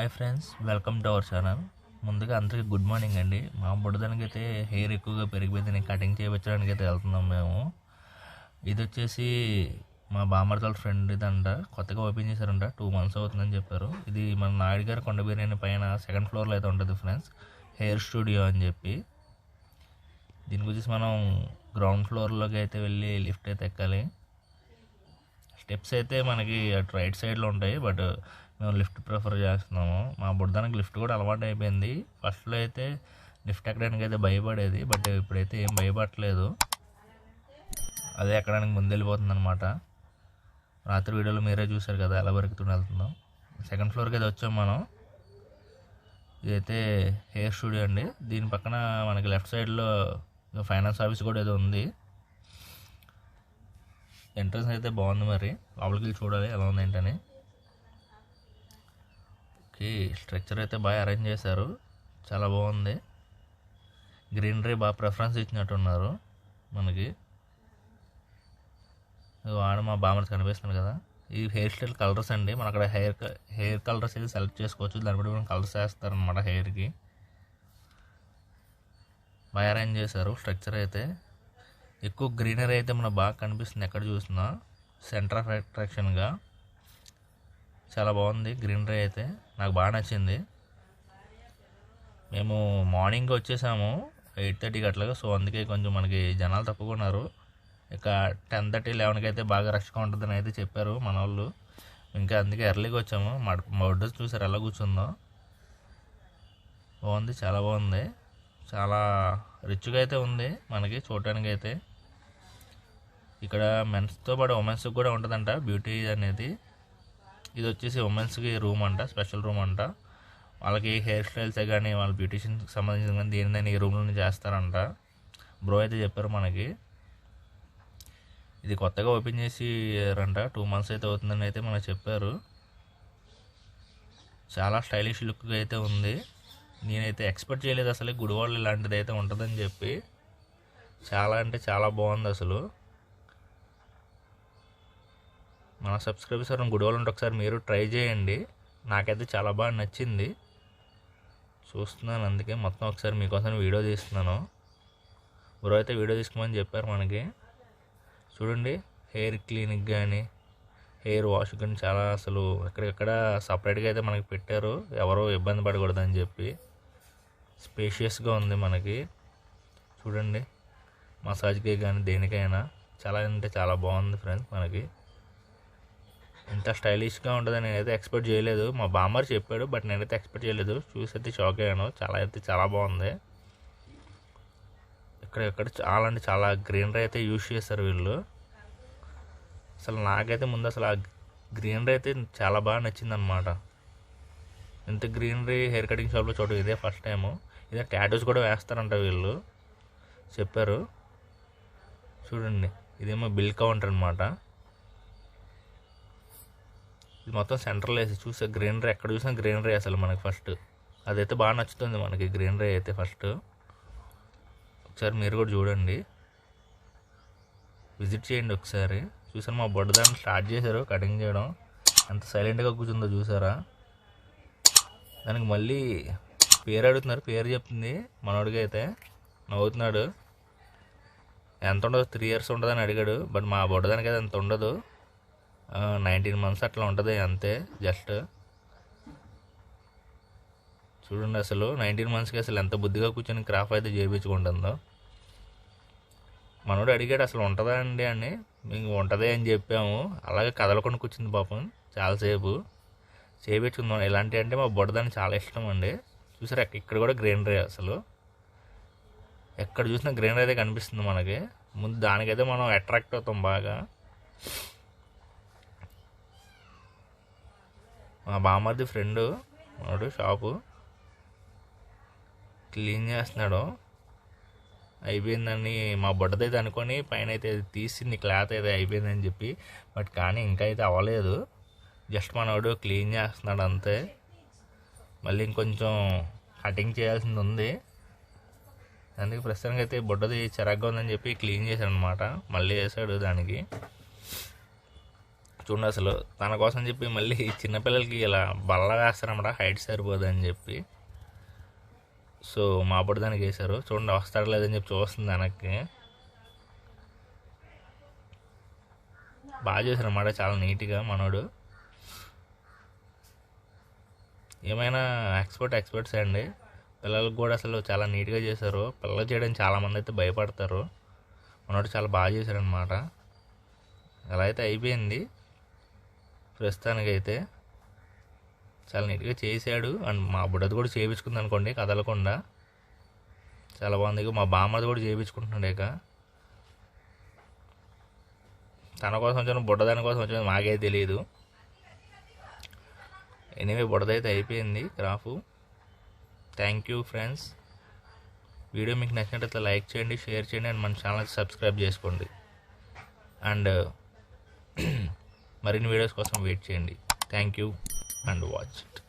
Hi friends, welcome to our channel. ముందుగా అందరికీ good morning అండి. మా బుడదానికి అయితే హెయిర్ ఎక్కువగా పెరిగిపోయింది, కటింగ్ చేయించడానికి అయితే వెళ్తున్నాం మేము. ఇది వచ్చేసి మా బామర్దల ఫ్రెండ్ ఇదంట, కొత్తగా ఓపెన్ చేశారంట, 2 months అవుతుందని చెప్పారు. ఇది మన నాయుడు గారి కొండ బిర్యానీ పైన 2nd floorలో అయితే ఉంటుంది ఫ్రెండ్స్, హెయిర్ స్టూడియో అని చెప్పి. దీని గురించి మనం గ్రౌండ్ ఫ్లోర్లోకి అయితే వెళ్ళి లిఫ్ట్ అయితే ఎక్కాలి. స్టెప్స్ అయితే మనకి అటు రైట్ సైడ్లో ఉంటాయి, బట్ మేము లిఫ్ట్ ప్రిఫర్ చేస్తున్నాము. మా బుడ్డానికి లిఫ్ట్ కూడా అలవాటు అయిపోయింది. ఫస్ట్లో అయితే లిఫ్ట్ ఎక్కడానికి అయితే భయపడేది, బట్ ఇప్పుడైతే ఏం భయపడట్లేదు. అదే ఎక్కడానికి ముందు వెళ్ళిపోతుంది అనమాట. రాత్రి వీడియోలో మీరే చూసారు కదా ఎలా పెరుగుతూ వెళ్తుందో. 2nd floorకి అయితే వచ్చాం మనం. ఇదైతే హెయిర్ స్టూడియో అండి. దీని పక్కన మనకి లెఫ్ట్ సైడ్లో ఫైనాన్స్ ఆఫీస్ కూడా ఏదో ఉంది. ఎంట్రన్స్ అయితే బాగుంది, మరి లోపలికి వెళ్ళి చూడాలి ఎలా ఉంది ఏంటని. ఓకే, స్ట్రక్చర్ అయితే బాగా అరేంజ్ చేశారు, చాలా బాగుంది. గ్రీనరీ బాగా ప్రిఫరెన్స్ ఇచ్చినట్టున్నారు మనకి. ఆడ మా బామర్స్ కనిపిస్తుంది కదా. ఈ హెయిర్ స్టైల్ కలర్స్ అండి. మన అక్కడ హెయిర్ కలర్స్ అయితే సెలెక్ట్ చేసుకోవచ్చు, దాన్ని బట్టి మనం కలర్స్ వేస్తారనమాట హెయిర్కి. బాగా అరేంజ్ చేశారు స్ట్రక్చర్ అయితే. ఎక్కువ గ్రీనరీ అయితే మనకు బాగా కనిపిస్తుంది ఎక్కడ చూసినా, సెంటర్ ఆఫ్ అట్రాక్షన్గా. చాలా బాగుంది గ్రీనరీ అయితే, నాకు బాగా నచ్చింది. మేము మార్నింగ్ వచ్చేసాము 8:30కి అట్లాగా, సో అందుకే కొంచెం మనకి జనాలు తప్పుకున్నారు. ఇక 10:30, 11కి అయితే బాగా రష్గా ఉంటుందని అయితే చెప్పారు మన వాళ్ళు. ఇంకా అందుకే ఎర్లీగా వచ్చాము. మా బొడ్డు చూసారు ఎలా కూర్చుందో, బాగుంది, చాలా బాగుంది. చాలా రిచ్గా అయితే ఉంది మనకి చూడటానికి అయితే. ఇక్కడ మెన్స్తో పాటు ఉమెన్స్కి కూడా ఉంటుందంట బ్యూటీ అనేది. ఇది వచ్చేసి ఉమెన్స్కి రూమ్ అంట, స్పెషల్ రూమ్ అంట. వాళ్ళకి హెయిర్ స్టైల్సే కానీ వాళ్ళ బ్యూటీషియన్కి సంబంధించిన కానీ దేనిదైనా ఈ రూమ్లోనే చేస్తారంట. బ్రో అయితే చెప్పారు మనకి. ఇది కొత్తగా ఓపెన్ చేసిరంట, 2 months అయితే అవుతుందని అయితే మనకు చెప్పారు. చాలా స్టైలిష్ లుక్గా అయితే ఉంది. నేనైతే ఎక్స్పెక్ట్ చేయలేదు అసలు గుడివాళ్ళు ఇలాంటిది అయితే ఉంటుందని చెప్పి. చాలా అంటే చాలా బాగుంది అసలు. మన సబ్స్క్రైబర్స్ గుడివాళ్ళు ఉంటే ఒకసారి మీరు ట్రై చేయండి. నాకైతే చాలా బాగా నచ్చింది. చూస్తున్నాను, అందుకే మొత్తం ఒకసారి మీకోసం వీడియో తీస్తున్నాను. బ్రో అయితే వీడియో తీసుకోమని చెప్పారు మనకి. చూడండి, హెయిర్ క్లినిక్ కానీ హెయిర్ వాష్ కానీ చాలా అసలు ఎక్కడెక్కడ సపరేట్గా అయితే మనకి పెట్టారు, ఎవరో ఇబ్బంది పడకూడదని చెప్పి. స్పేషియస్గా ఉంది మనకి. చూడండి, మసాజ్కి కానీ దేనికైనా చాలా అంటే చాలా బాగుంది ఫ్రెండ్స్. మనకి ఇంత స్టైలిష్గా ఉంటుందని నేనైతే ఎక్స్పెక్ట్ చేయలేదు. మా బామ్మర్ చెప్పాడు, బట్ నేనైతే ఎక్స్పెక్ట్ చేయలేదు. చూసి అయితే షాక్ అయ్యాను. చాలా అయితే చాలా బాగుంది. ఎక్కడ చాలా అంటే చాలా గ్రీనరీ అయితే యూజ్ చేస్తారు వీళ్ళు. అసలు నాకైతే ముందు అసలు ఆ గ్రీనరీ అయితే చాలా బాగా నచ్చిందనమాట. ఇంత గ్రీనరీ హెయిర్ కటింగ్ షాప్లో చూడడం ఇదే ఫస్ట్ టైము. ఇదే టాటూస్ కూడా వేస్తారంట వీళ్ళు చెప్పారు. చూడండి, ఇదేమో బిల్ కౌంటర్ అనమాట. ఇది మొత్తం సెంట్రల్ వేసి చూసే గ్రీనరీ, ఎక్కడ చూసినా గ్రీనరీ అసలు మనకి ఫస్ట్. అదైతే బాగా నచ్చుతుంది మనకి గ్రీనరీ అయితే ఫస్ట్. ఒకసారి మీరు కూడా చూడండి, విజిట్ చేయండి ఒకసారి. చూసారు మా బొడ్డదాన్ని స్టార్ట్ చేశారు కటింగ్ చేయడం, ఎంత సైలెంట్గా కూర్చుందో చూసారా. దానికి మళ్ళీ పేరు అడుగుతున్నారు, పేరు చెప్తుంది మనోడికి అయితే నవ్వుతున్నాడు. ఎంత ఉండదు, 3 years ఉంటుందని అడిగాడు, బట్ మా బొడ్డదానికి అయితే అంత ఉండదు, 19 months అట్లా ఉంటుంది అంతే జస్ట్. చూడండి అసలు 19 monthsకి అసలు ఎంత బుద్ధిగా కూర్చొని క్రాఫ్ అయితే చేయించుకుంటుందో. మనోడు అడిగాడు అసలు ఉంటుందా అండి అని, మేము ఉంటుంది అని చెప్పాము. అలాగే కదలకుండా కూర్చుంది పాపం చాలాసేపు. చేయించుకుందాం ఇలాంటివి అంటే మా బొడ్డదాన్ని చాలా ఇష్టం అండి. చూసారు ఇక్కడ కూడా గ్రీనరీ, అసలు ఎక్కడ చూసినా గ్రీనరీ అయితే కనిపిస్తుంది మనకి. ముందు దానికైతే మనం అట్రాక్ట్ అవుతాం బాగా. మా బామ్మది ఫ్రెండ్ మనోడు షాపు క్లీన్ చేస్తున్నాడు. అయిపోయిందని మా బొడ్డదైతే అనుకొని పైన అయితే తీసింది క్లాత్ అయితే అయిపోయిందని చెప్పి, బట్ కానీ ఇంకా అయితే అవ్వలేదు. జస్ట్ మనోడు క్లీన్ చేస్తున్నాడు అంతే. మళ్ళీ ఇంకొంచెం కటింగ్ చేయాల్సింది ఉంది, అందుకే ప్రస్తుతానికి అయితే బొడ్డది చిరాగ్గా ఉందని చెప్పి క్లీన్ చేశాడు అనమాట. మళ్ళీ వేసాడు దానికి. చూడండి అసలు తన కోసం చెప్పి మళ్ళీ చిన్నపిల్లలకి ఇలా బల్ల వేస్తారన్నమాట, హైట్ సరిపోదని చెప్పి. సో మా బుడ్డదానికి వేశారు. చూడండి వస్తాడు లేదని చెప్పి చూస్తుంది వెనక్కి. బాగా చేశారు అన్నమాట, చాలా నీట్గా మనోడు. ఏమైనా ఎక్స్పర్ట్స్ అండి. పిల్లలకు కూడా అసలు చాలా నీట్గా చేశారు. పిల్లలు చేయడానికి చాలామంది అయితే భయపడతారు. మనోడు చాలా బాగా చేశారనమాట. ఎలా అయితే అయిపోయింది ప్రస్తుతానికైతే, చాలా నీట్గా చేశాడు. అండ్ మా బుడ్డది కూడా చేయించుకుంది అనుకోండి కదలకుండా, చాలా బాగుంది. ఇక మా బామ్మది కూడా చేయించుకుంటున్నాడు. ఇక తన కోసం వచ్చిన బుడ్డదాని కోసం వచ్చిన మాకే తెలియదు. ఎనీవే బుడ్డదైతే అయిపోయింది crop. Thank you friends. Video మీకు నచ్చినట్లయితే లైక్ చేయండి, షేర్ చేయండి, అండ్ మన ఛానల్ సబ్స్క్రైబ్ చేసుకోండి. అండ్ మరిన్ని వీడియోస్ కోసం వెయిట్ చేయండి. Thank you and watch it.